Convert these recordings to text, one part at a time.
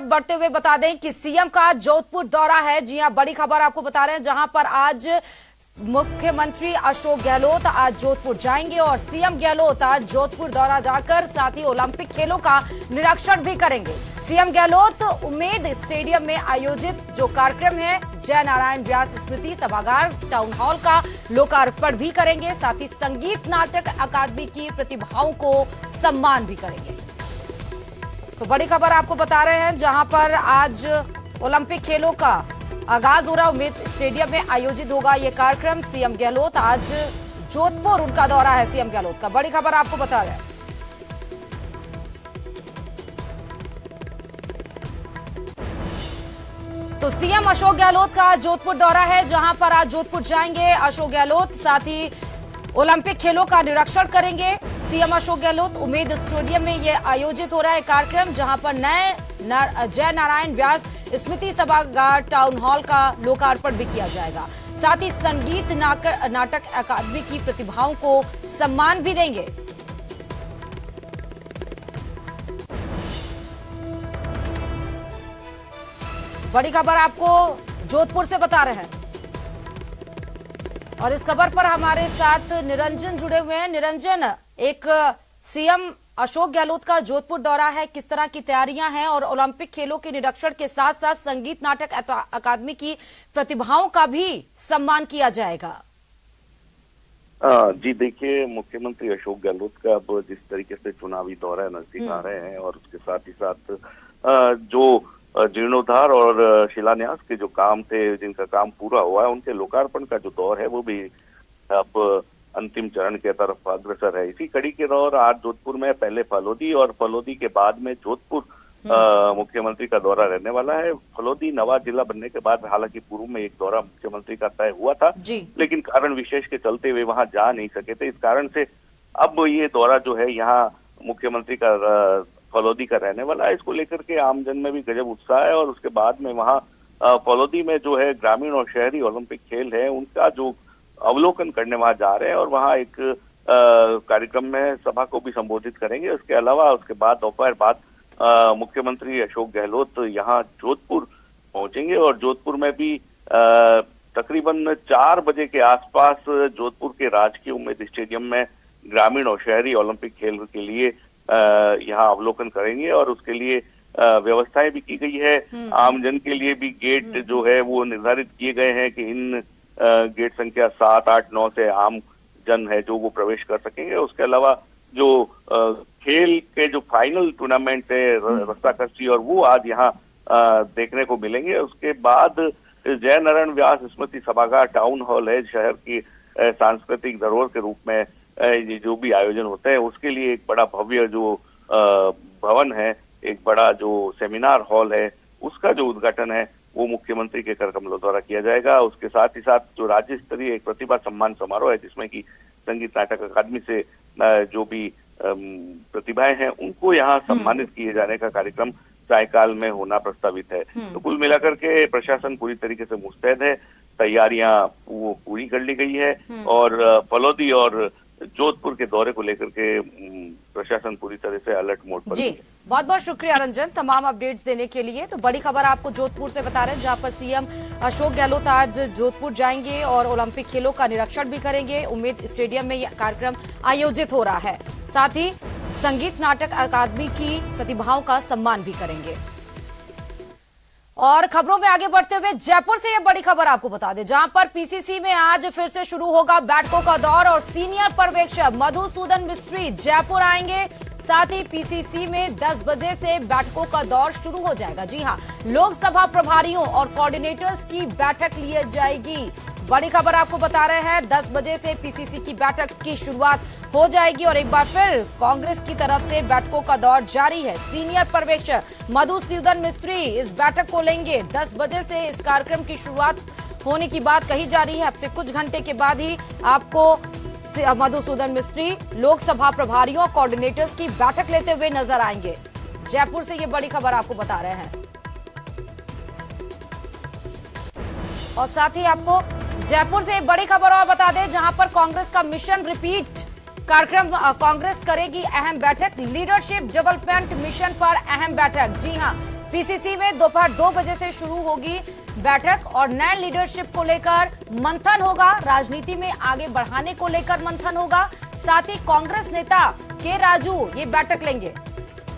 बढ़ते हुए बता दें कि सीएम का जोधपुर दौरा है। जी हां, बड़ी खबर आपको बता रहे हैं, जहां पर आज मुख्यमंत्री अशोक गहलोत आज जोधपुर जाएंगे और सीएम गहलोत आज जोधपुर दौरा जाकर साथ ही ओलंपिक खेलों का निरीक्षण भी करेंगे। सीएम गहलोत उम्मेद स्टेडियम में आयोजित जो कार्यक्रम है जय नारायण व्यास स्मृति सभागार टाउन हॉल का लोकार्पण भी करेंगे, साथ ही संगीत नाटक अकादमी की प्रतिभाओं को सम्मान भी करेंगे। तो बड़ी खबर आपको बता रहे हैं, जहां पर आज ओलंपिक खेलों का आगाज हो रहा, उम्मेद स्टेडियम में आयोजित होगा यह कार्यक्रम। सीएम गहलोत आज जोधपुर उनका दौरा है सीएम गहलोत का, बड़ी खबर आपको बता रहे हैं। तो सीएम अशोक गहलोत का जोधपुर दौरा है, जहां पर आज जोधपुर जाएंगे अशोक गहलोत, साथ ही ओलंपिक खेलों का निरीक्षण करेंगे। सीएम अशोक गहलोत उम्मेद स्टेडियम में यह आयोजित हो रहा है कार्यक्रम, जहां पर जय नारायण व्यास स्मृति सभागार टाउन हॉल का लोकार्पण भी किया जाएगा, साथ ही संगीत नाटक अकादमी की प्रतिभाओं को सम्मान भी देंगे। बड़ी खबर आपको जोधपुर से बता रहे हैं और इस खबर पर हमारे साथ निरंजन जुड़े हुए हैं। निरंजन, एक सीएम अशोक गहलोत का जोधपुर दौरा है, किस तरह की तैयारियां हैं और ओलंपिक खेलों के निरीक्षण के साथ साथ संगीत नाटक अकादमी की प्रतिभाओं का भी सम्मान किया जाएगा? जी देखिए, मुख्यमंत्री अशोक गहलोत का अब जिस तरीके से चुनावी दौरा नजदीक आ रहे हैं और उसके साथ ही साथ जो जीर्णोद्धार और शिलान्यास के जो काम थे, जिनका काम पूरा हुआ है, उनके लोकार्पण का जो दौर है वो भी अब अंतिम चरण के तरफ अग्रसर है। इसी कड़ी के दौर आज जोधपुर में पहले फलोदी और फलोदी के बाद में जोधपुर मुख्यमंत्री का दौरा रहने वाला है। फलोदी नवा जिला बनने के बाद हालांकि पूर्व में एक दौरा मुख्यमंत्री का तय हुआ था, लेकिन कारण विशेष के चलते वे वहां जा नहीं सके थे। इस कारण से अब ये दौरा जो है यहाँ मुख्यमंत्री का फलोदी का रहने वाला है। इसको लेकर के आमजन में भी गजब उत्साह है और उसके बाद में वहाँ फलोदी में जो है ग्रामीण और शहरी ओलंपिक खेल है उनका जो अवलोकन करने वहां जा रहे हैं और वहां एक कार्यक्रम में सभा को भी संबोधित करेंगे। उसके अलावा उसके बाद दोपहर बाद मुख्यमंत्री अशोक गहलोत तो यहाँ जोधपुर पहुंचेंगे और जोधपुर में भी तकरीबन 4 बजे के आसपास जोधपुर के राजकीय उम्मेद स्टेडियम में ग्रामीण और शहरी ओलंपिक खेल के लिए यहाँ अवलोकन करेंगे और उसके लिए व्यवस्थाएं भी की गई है। आमजन के लिए भी गेट जो है वो निर्धारित किए गए हैं कि इन गेट संख्या 7, 8, 9 से आम जन है जो वो प्रवेश कर सकेंगे। उसके अलावा जो खेल के जो फाइनल टूर्नामेंट है रस्साकशी और वो आज यहाँ देखने को मिलेंगे। उसके बाद जय नारायण व्यास स्मृति सभागार टाउन हॉल है, शहर की सांस्कृतिक धरोहर के रूप में जो भी आयोजन होते हैं उसके लिए एक बड़ा भव्य जो भवन है, एक बड़ा जो सेमिनार हॉल है, उसका जो उद्घाटन है वो मुख्यमंत्री के कर कमलों द्वारा किया जाएगा। उसके साथ ही साथ जो राज्य स्तरीय एक प्रतिभा सम्मान समारोह है जिसमें कि संगीत नाटक अकादमी से जो भी प्रतिभाएं हैं उनको यहाँ सम्मानित किए जाने का कार्यक्रम सायकाल में होना प्रस्तावित है। तो कुल मिलाकर के प्रशासन पूरी तरीके से मुस्तैद है, तैयारियां वो पूरी कर ली गई है और फलोदी और जोधपुर के दौरे को लेकर के प्रशासन पूरी तरह से अलर्ट मोड पर जी। बहुत बहुत शुक्रिया रंजन तमाम अपडेट्स देने के लिए। तो बड़ी खबर आपको जोधपुर से बता रहे हैं, जहां पर सीएम अशोक गहलोत आज जोधपुर जाएंगे और ओलंपिक खेलों का निरीक्षण भी करेंगे। उम्मेद स्टेडियम में यह कार्यक्रम आयोजित हो रहा है, साथ ही संगीत नाटक अकादमी की प्रतिभाओं का सम्मान भी करेंगे। और खबरों में आगे बढ़ते हुए जयपुर से यह बड़ी खबर आपको बता दें, जहां पर पीसीसी में आज फिर से शुरू होगा बैठकों का दौर और सीनियर पर्यवेक्षक मधुसूदन मिस्त्री जयपुर आएंगे। साथ ही पीसीसी में 10 बजे से बैठकों का दौर शुरू हो जाएगा। जी हां, लोकसभा प्रभारियों और कोऑर्डिनेटर्स की बैठक ली जाएगी। बड़ी खबर आपको बता रहे हैं, 10 बजे से पीसीसी की बैठक की शुरुआत हो जाएगी और एक बार फिर कांग्रेस की तरफ से बैठकों का दौर जारी है। सीनियर पर्यवेक्षक मधुसूदन मिस्त्री इस बैठक को लेंगे। 10 बजे से इस कार्यक्रम की शुरुआत होने की बात कही जा रही है। अब से कुछ घंटे के बाद ही आपको मधुसूदन मिस्त्री लोकसभा प्रभारियों कोऑर्डिनेटर्स की बैठक लेते हुए नजर आएंगे। जयपुर से ये बड़ी खबर आपको बता रहे हैं और साथ ही आपको जयपुर से एक बड़ी खबर और बता दें, जहां पर कांग्रेस का मिशन रिपीट कार्यक्रम कांग्रेस करेगी अहम बैठक। लीडरशिप डेवलपमेंट मिशन पर अहम बैठक। जी हां, पीसीसी में दोपहर 2 बजे से शुरू होगी बैठक और नए लीडरशिप को लेकर मंथन होगा, राजनीति में आगे बढ़ाने को लेकर मंथन होगा। साथ ही कांग्रेस नेता के राजू ये बैठक लेंगे।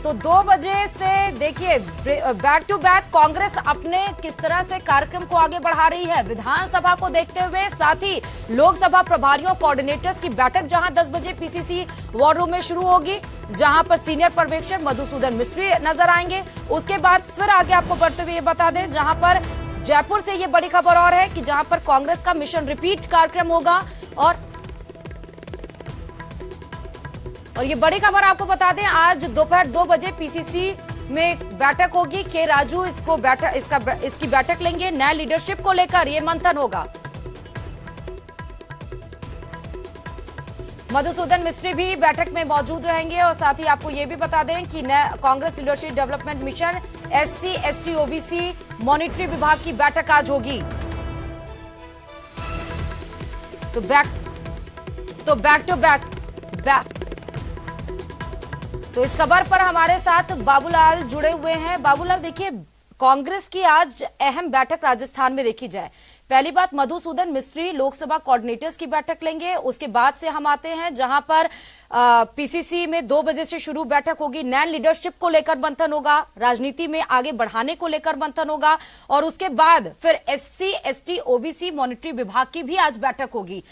तो 2 बजे से देखिए बैक टू बैक कांग्रेस अपने किस तरह से कार्यक्रम को आगे बढ़ा रही है विधानसभा को देखते हुए। साथ ही लोकसभा प्रभारियों कोऑर्डिनेटर्स की बैठक जहां 10 बजे पीसीसी वॉर रूम में शुरू होगी, जहां पर सीनियर पर्यवेक्षक मधुसूदन मिस्त्री नजर आएंगे। उसके बाद फिर आगे आपको बढ़ते हुए ये बता दें, जहां पर जयपुर से ये बड़ी खबर और है कि जहां पर कांग्रेस का मिशन रिपीट कार्यक्रम होगा और ये बड़ी खबर आपको बता दें, आज दोपहर 2 बजे पीसीसी में बैठक होगी। के राजू इसकी बैठक लेंगे। नए लीडरशिप को लेकर ये मंथन होगा। मधुसूदन मिस्त्री भी बैठक में मौजूद रहेंगे और साथ ही आपको ये भी बता दें कि Congress leadership development mission SC ST OBC monetary विभाग की बैठक आज होगी। तो बैक टू बैक तो इस खबर पर हमारे साथ बाबूलाल जुड़े हुए हैं। बाबूलाल, देखिए कांग्रेस की आज अहम बैठक राजस्थान में देखी जाए, पहली बात मधुसूदन मिस्त्री लोकसभा कोऑर्डिनेटर्स की बैठक लेंगे। उसके बाद से हम आते हैं जहां पर पीसीसी में 2 बजे से शुरू बैठक होगी, नए लीडरशिप को लेकर मंथन होगा, राजनीति में आगे बढ़ाने को लेकर मंथन होगा और उसके बाद फिर SC ST OBC मॉनिटरी विभाग की भी आज बैठक होगी।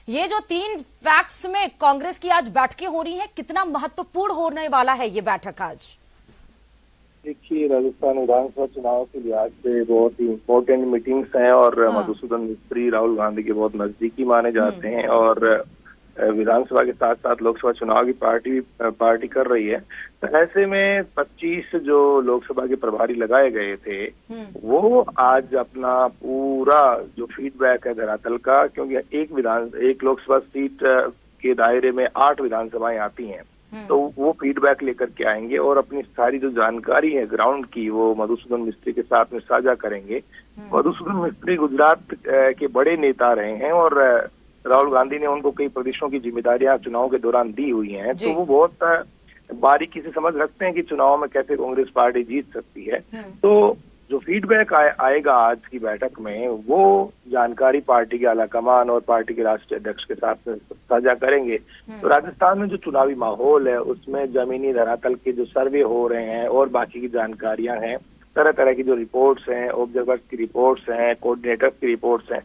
ये जो 3 फैक्ट्स में कांग्रेस की आज बैठकें हो रही हैं, कितना महत्वपूर्ण होने वाला है ये बैठक आज? देखिए, राजस्थान विधानसभा चुनाव के लिहाज से बहुत ही इम्पोर्टेंट मीटिंग्स हैं और मधुसूदन मिस्त्री राहुल गांधी के बहुत नजदीकी माने जाते हैं और विधानसभा के साथ साथ लोकसभा चुनाव की पार्टी कर रही है। तो ऐसे में 25 जो लोकसभा के प्रभारी लगाए गए थे वो आज अपना पूरा जो फीडबैक है धरातल का, क्योंकि एक लोकसभा सीट के दायरे में 8 विधानसभाएं आती हैं, तो वो फीडबैक लेकर के आएंगे और अपनी सारी जो जानकारी है ग्राउंड की वो मधुसूदन मिस्त्री के साथ में साझा करेंगे। मधुसूदन मिस्त्री गुजरात के बड़े नेता रहे हैं और राहुल गांधी ने उनको कई प्रदेशों की जिम्मेदारियां चुनाव के दौरान दी हुई हैं, तो वो बहुत बारीकी से समझ रखते हैं कि चुनाव में कैसे कांग्रेस पार्टी जीत सकती है। तो जो फीडबैक आएगा आज की बैठक में वो जानकारी पार्टी के आलाकमान और पार्टी के राष्ट्रीय अध्यक्ष के साथ साझा करेंगे। तो राजस्थान में जो चुनावी माहौल है उसमें जमीनी धरातल के जो सर्वे हो रहे हैं और बाकी की जानकारियां हैं, तरह तरह की जो रिपोर्ट्स हैं, ऑब्जर्वर्स की रिपोर्ट्स हैं, कोऑर्डिनेटर्स की रिपोर्ट्स हैं,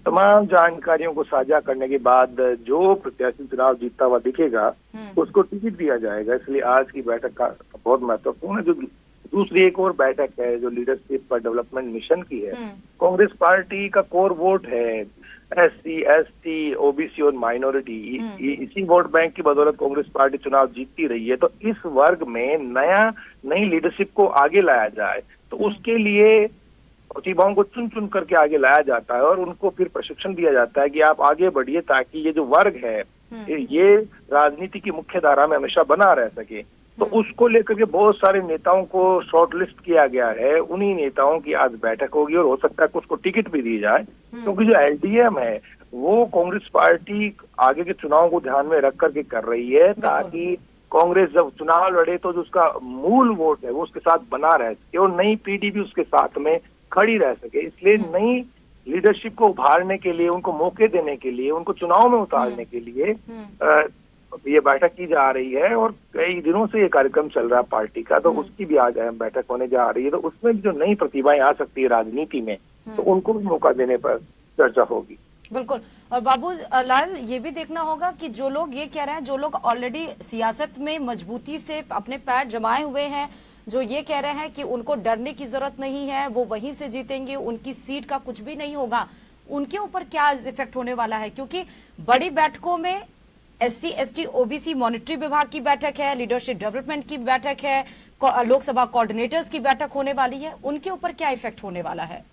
तमाम जानकारियों को साझा करने के बाद जो प्रत्याशी चुनाव जीतता हुआ दिखेगा उसको टिकट दिया जाएगा। इसलिए आज की बैठक का बहुत महत्वपूर्ण है। जो दूसरी एक और बैठक है जो लीडरशिप पर डेवलपमेंट मिशन की है, कांग्रेस पार्टी का कोर वोट है SC ST OBC और माइनॉरिटी, इसी वोट बैंक की बदौलत कांग्रेस पार्टी चुनाव जीतती रही है। तो इस वर्ग में नई लीडरशिप को आगे लाया जाए, तो उसके लिए प्रतिभाओं को चुन चुन करके आगे लाया जाता है और उनको फिर प्रशिक्षण दिया जाता है कि आप आगे बढ़िए ताकि ये जो वर्ग है ये राजनीति की मुख्य धारा में हमेशा बना रह सके। तो उसको लेकर के बहुत सारे नेताओं को शॉर्टलिस्ट किया गया है। उन्हीं नेताओं की आज बैठक होगी और हो सकता है कि उसको टिकट भी दी जाए, क्योंकि जो LDM है वो कांग्रेस पार्टी आगे के चुनाव को ध्यान में रख करके कर रही है ताकि कांग्रेस जब चुनाव लड़े तो जो उसका मूल वोट है वो उसके साथ बना रह सके और नई पीढ़ी भी उसके साथ में खड़ी रह सके। इसलिए नई लीडरशिप को उभारने के लिए, उनको मौके देने के लिए, उनको चुनाव में उतारने के लिए ये बैठक की जा रही है और कई दिनों से ये कार्यक्रम चल रहा है पार्टी का, तो उसकी भी आज अहम बैठक होने जा रही है। तो उसमें भी जो नई प्रतिभाएं आ सकती है राजनीति में, तो उनको भी मौका देने पर चर्चा होगी। बिल्कुल। और बाबू लाल, ये भी देखना होगा कि जो लोग ये कह रहे हैं, जो लोग ऑलरेडी सियासत में मजबूती से अपने पैर जमाए हुए हैं, जो ये कह रहे हैं कि उनको डरने की जरूरत नहीं है, वो वहीं से जीतेंगे, उनकी सीट का कुछ भी नहीं होगा, उनके ऊपर क्या इफेक्ट होने वाला है? क्योंकि बड़ी बैठकों में SC ST OBC मॉनिटरी विभाग की बैठक है, लीडरशिप डेवलपमेंट की बैठक है, लोकसभा कोऑर्डिनेटर्स की बैठक होने वाली है, उनके ऊपर क्या इफेक्ट होने वाला है?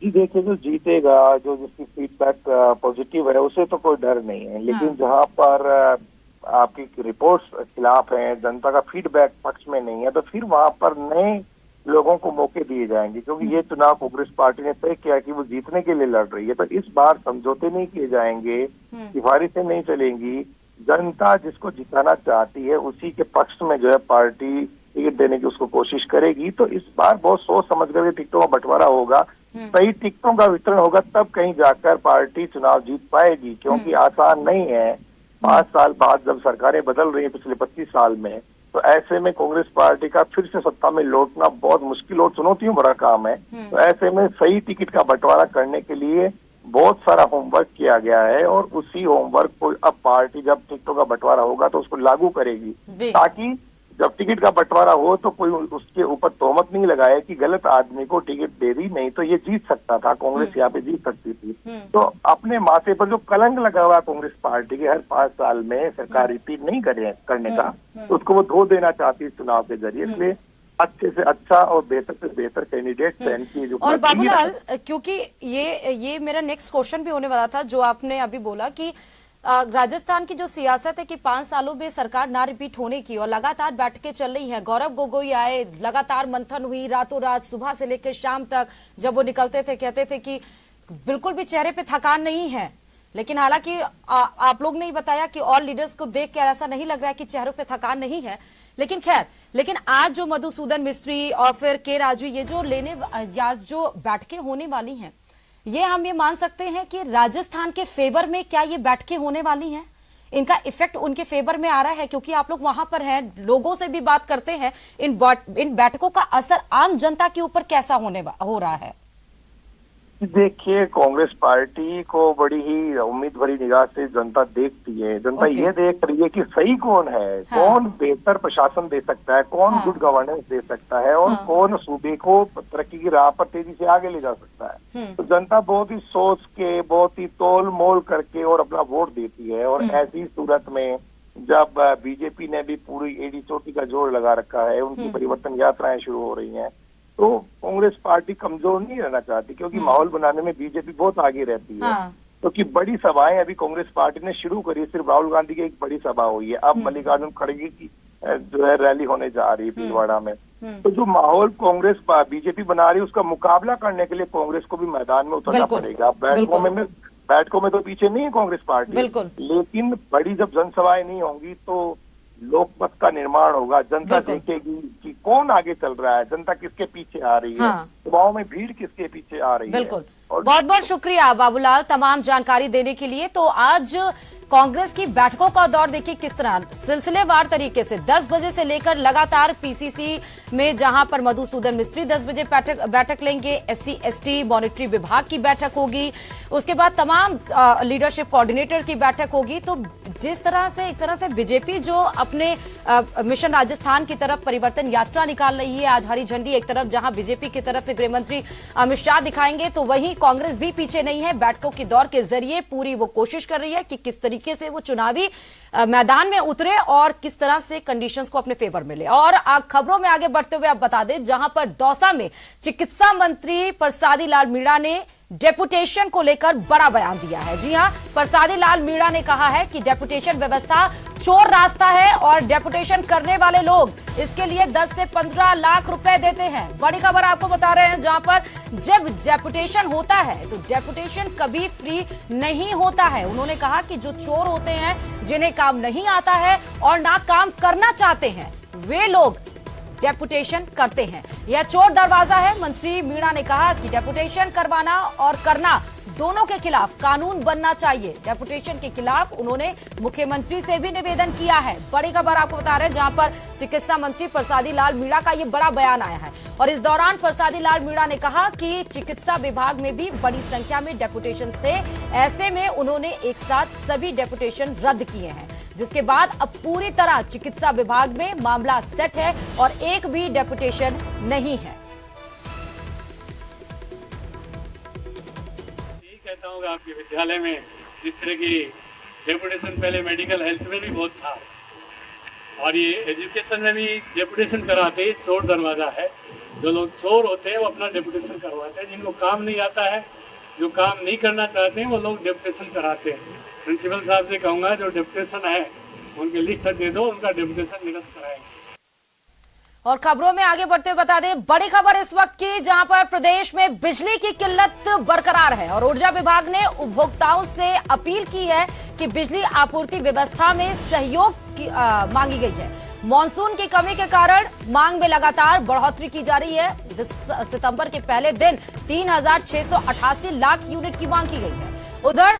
जी देखिए, जो जीतेगा, जो जिसकी फीडबैक पॉजिटिव है उसे तो कोई डर नहीं है, लेकिन जहां पर आपकी रिपोर्ट्स खिलाफ हैं, जनता का फीडबैक पक्ष में नहीं है, तो फिर वहां पर नए लोगों को मौके दिए जाएंगे, क्योंकि ये चुनाव कांग्रेस पार्टी ने तय किया कि वो जीतने के लिए लड़ रही है। तो इस बार समझौते नहीं किए जाएंगे, सिफारिशें नहीं चलेंगी, जनता जिसको जिताना चाहती है उसी के पक्ष में जो है पार्टी टिकट देने की उसको कोशिश करेगी। तो इस बार बहुत सोच समझ कर टिकटों का बंटवारा होगा, सही टिकटों का वितरण होगा, तब कहीं जाकर पार्टी चुनाव जीत पाएगी, क्योंकि आसान नहीं है। 5 साल बाद जब सरकारें बदल रही है पिछले 25 साल में, तो ऐसे में कांग्रेस पार्टी का फिर से सत्ता में लौटना बहुत मुश्किल और चुनौतियों भरा काम है। तो ऐसे में सही टिकट का बंटवारा करने के लिए बहुत सारा होमवर्क किया गया है, और उसी होमवर्क को अब पार्टी जब टिकटों का बंटवारा होगा तो उसको लागू करेगी, ताकि जब टिकट का बंटवारा हो तो कोई उसके ऊपर तोहमत नहीं लगाए कि गलत आदमी को टिकट दे दी, नहीं तो ये जीत सकता था, कांग्रेस यहाँ पे जीत सकती थी। तो अपने माथे पर जो कलंक लगा हुआ कांग्रेस पार्टी के, हर 5 साल में सरकार रिपीट नहीं करने का, तो उसको वो धो देना चाहती है चुनाव के जरिए। इसलिए अच्छे से अच्छा और बेहतर से बेहतर कैंडिडेट चयन की जो। और बाबूलाल, क्योंकि ये मेरा नेक्स्ट क्वेश्चन भी होने वाला था, जो आपने अभी बोला कि राजस्थान की जो सियासत है कि 5 सालों में सरकार ना रिपीट होने की, और लगातार बैठकें चल रही हैं। गौरव गोगोई आए, लगातार मंथन हुई, रातों रात सुबह से लेकर शाम तक। जब वो निकलते थे कहते थे कि बिल्कुल भी चेहरे पे थकान नहीं है, लेकिन हालांकि आप लोग ने ही बताया कि और लीडर्स को देख कर ऐसा नहीं लग रहा है कि चेहरों पे थकान नहीं है। लेकिन खैर, लेकिन आज जो मधुसूदन मिस्त्री और फिर के राजू, ये जो जो बैठकें होने वाली हैं, ये हम ये मान सकते हैं कि राजस्थान के फेवर में क्या ये बैठकें होने वाली हैं? इनका इफेक्ट उनके फेवर में आ रहा है? क्योंकि आप लोग वहां पर हैं, लोगों से भी बात करते हैं, इन बैठकों का असर आम जनता के ऊपर कैसा हो रहा है? देखिए, कांग्रेस पार्टी को बड़ी ही उम्मीद भरी निगाह से जनता देखती है। जनता ये देख रही है कि सही कौन है, कौन बेहतर प्रशासन दे सकता है, कौन गुड गवर्नेंस दे सकता है, और कौन सूबे को तरक्की की राह पर तेजी से आगे ले जा सकता है। तो जनता बहुत ही सोच के, बहुत ही तोल मोल करके और अपना वोट देती है। और ऐसी सूरत में जब बीजेपी ने भी पूरी एड़ी चोटी का जोर लगा रखा है, उनकी परिवर्तन यात्राएं शुरू हो रही हैं, तो कांग्रेस पार्टी कमजोर नहीं रहना चाहती, क्योंकि माहौल बनाने में बीजेपी बहुत आगे रहती है। क्योंकि बड़ी सभाएं अभी कांग्रेस पार्टी ने शुरू करी, सिर्फ राहुल गांधी की एक बड़ी सभा हुई है, अब मल्लिकार्जुन खड़गे की जो है रैली होने जा रही है भीलवाड़ा में। तो जो माहौल कांग्रेस बीजेपी बना रही है, उसका मुकाबला करने के लिए कांग्रेस को भी मैदान में उतरना पड़ेगा। बैठकों में तो पीछे नहीं है कांग्रेस पार्टी, लेकिन बड़ी जब जनसभाएं नहीं होंगी तो लोकमत का निर्माण होगा। जनता देखेगी कि कौन आगे चल रहा है, जनता किसके पीछे आ रही है, युवाओं में भीड़ किसके पीछे आ रही है। बिल्कुल, बहुत बहुत शुक्रिया बाबूलाल तमाम जानकारी देने के लिए। तो आज कांग्रेस की बैठकों का दौर देखिए किस तरह सिलसिलेवार तरीके से 10 बजे से लेकर लगातार पीसीसी में, जहां पर मधुसूदन मिस्त्री 10 बजे बैठक लेंगे, SC ST मॉनिटरी विभाग की बैठक होगी, उसके बाद तमाम लीडरशिप कोऑर्डिनेटर की बैठक होगी। तो जिस तरह से एक तरह से बीजेपी जो अपने मिशन राजस्थान की तरफ परिवर्तन यात्रा निकाल रही है, आज हरी झंडी एक तरफ जहां बीजेपी की तरफ से गृह मंत्री अमित शाह दिखाएंगे, तो वहीं कांग्रेस भी पीछे नहीं है। बैठकों की दौर के जरिए पूरी वो कोशिश कर रही है कि किस तरीके से वो चुनावी मैदान में उतरे और किस तरह से कंडीशंस को अपने फेवर में ले। और खबरों में आगे बढ़ते हुए आप बता दें, जहां पर दौसा में चिकित्सा मंत्री परसादी लाल मीणा ने डेपुटेशन को लेकर बड़ा बयान दिया है। जी हां, परसादी लाल मीणा ने कहा है कि डेपुटेशन व्यवस्था चोर रास्ता है और डेपुटेशन करने वाले लोग इसके लिए 10 से 15 लाख रुपए देते हैं। बड़ी खबर आपको बता रहे हैं, जहां पर जब डेपुटेशन होता है तो डेपुटेशन कभी फ्री नहीं होता है। उन्होंने कहा कि जो चोर होते हैं, जिन्हें काम नहीं आता है और ना काम करना चाहते हैं, वे लोग डेपुटेशन करते हैं। यह चोर दरवाजा है। मंत्री मीणा ने कहा कि डेपुटेशन करवाना और करना दोनों के खिलाफ कानून बनना चाहिए। डेपुटेशन के खिलाफ उन्होंने मुख्यमंत्री से भी निवेदन किया है। बड़ी खबर आपको बता रहे हैं, जहां पर चिकित्सा मंत्री परसादी लाल मीणा का यह बड़ा बयान आया है। और इस दौरान परसादी लाल मीणा ने कहा कि चिकित्सा विभाग में भी बड़ी संख्या में डेपुटेशन थे, ऐसे में उन्होंने एक साथ सभी डेपुटेशन रद्द किए हैं, जिसके बाद अब पूरी तरह चिकित्सा विभाग में मामला सेट है और एक भी डेपुटेशन नहीं है। कहता हूँ आपके विद्यालय में जिस तरह की डेपुटेशन पहले मेडिकल हेल्थ में भी बहुत था, और ये एजुकेशन में भी डेपुटेशन कराते ही चोर दरवाजा है। जो लोग चोर होते हैं वो अपना डेपुटेशन करवाते हैं, जिनको काम नहीं आता है, जो काम नहीं करना चाहते हैं, वो लोग डेपुटेशन कराते हैं। प्रिंसिपल साहब से कहूँगा जो डेपुटेशन है उनकी लिस्ट दे दो, उनका डेपुटेशन निरस्त कराएंगे। और खबरों में आगे बढ़ते हुए बता दें, बड़ी खबर इस वक्त की, जहां पर प्रदेश में बिजली की किल्लत बरकरार है और ऊर्जा विभाग ने उपभोक्ताओं से अपील की है कि बिजली आपूर्ति व्यवस्था में सहयोग मांगी गई है। मॉनसून की कमी के कारण मांग में लगातार बढ़ोतरी की जा रही है। सितंबर के पहले दिन 3,688 लाख यूनिट की मांग की गई है। उधर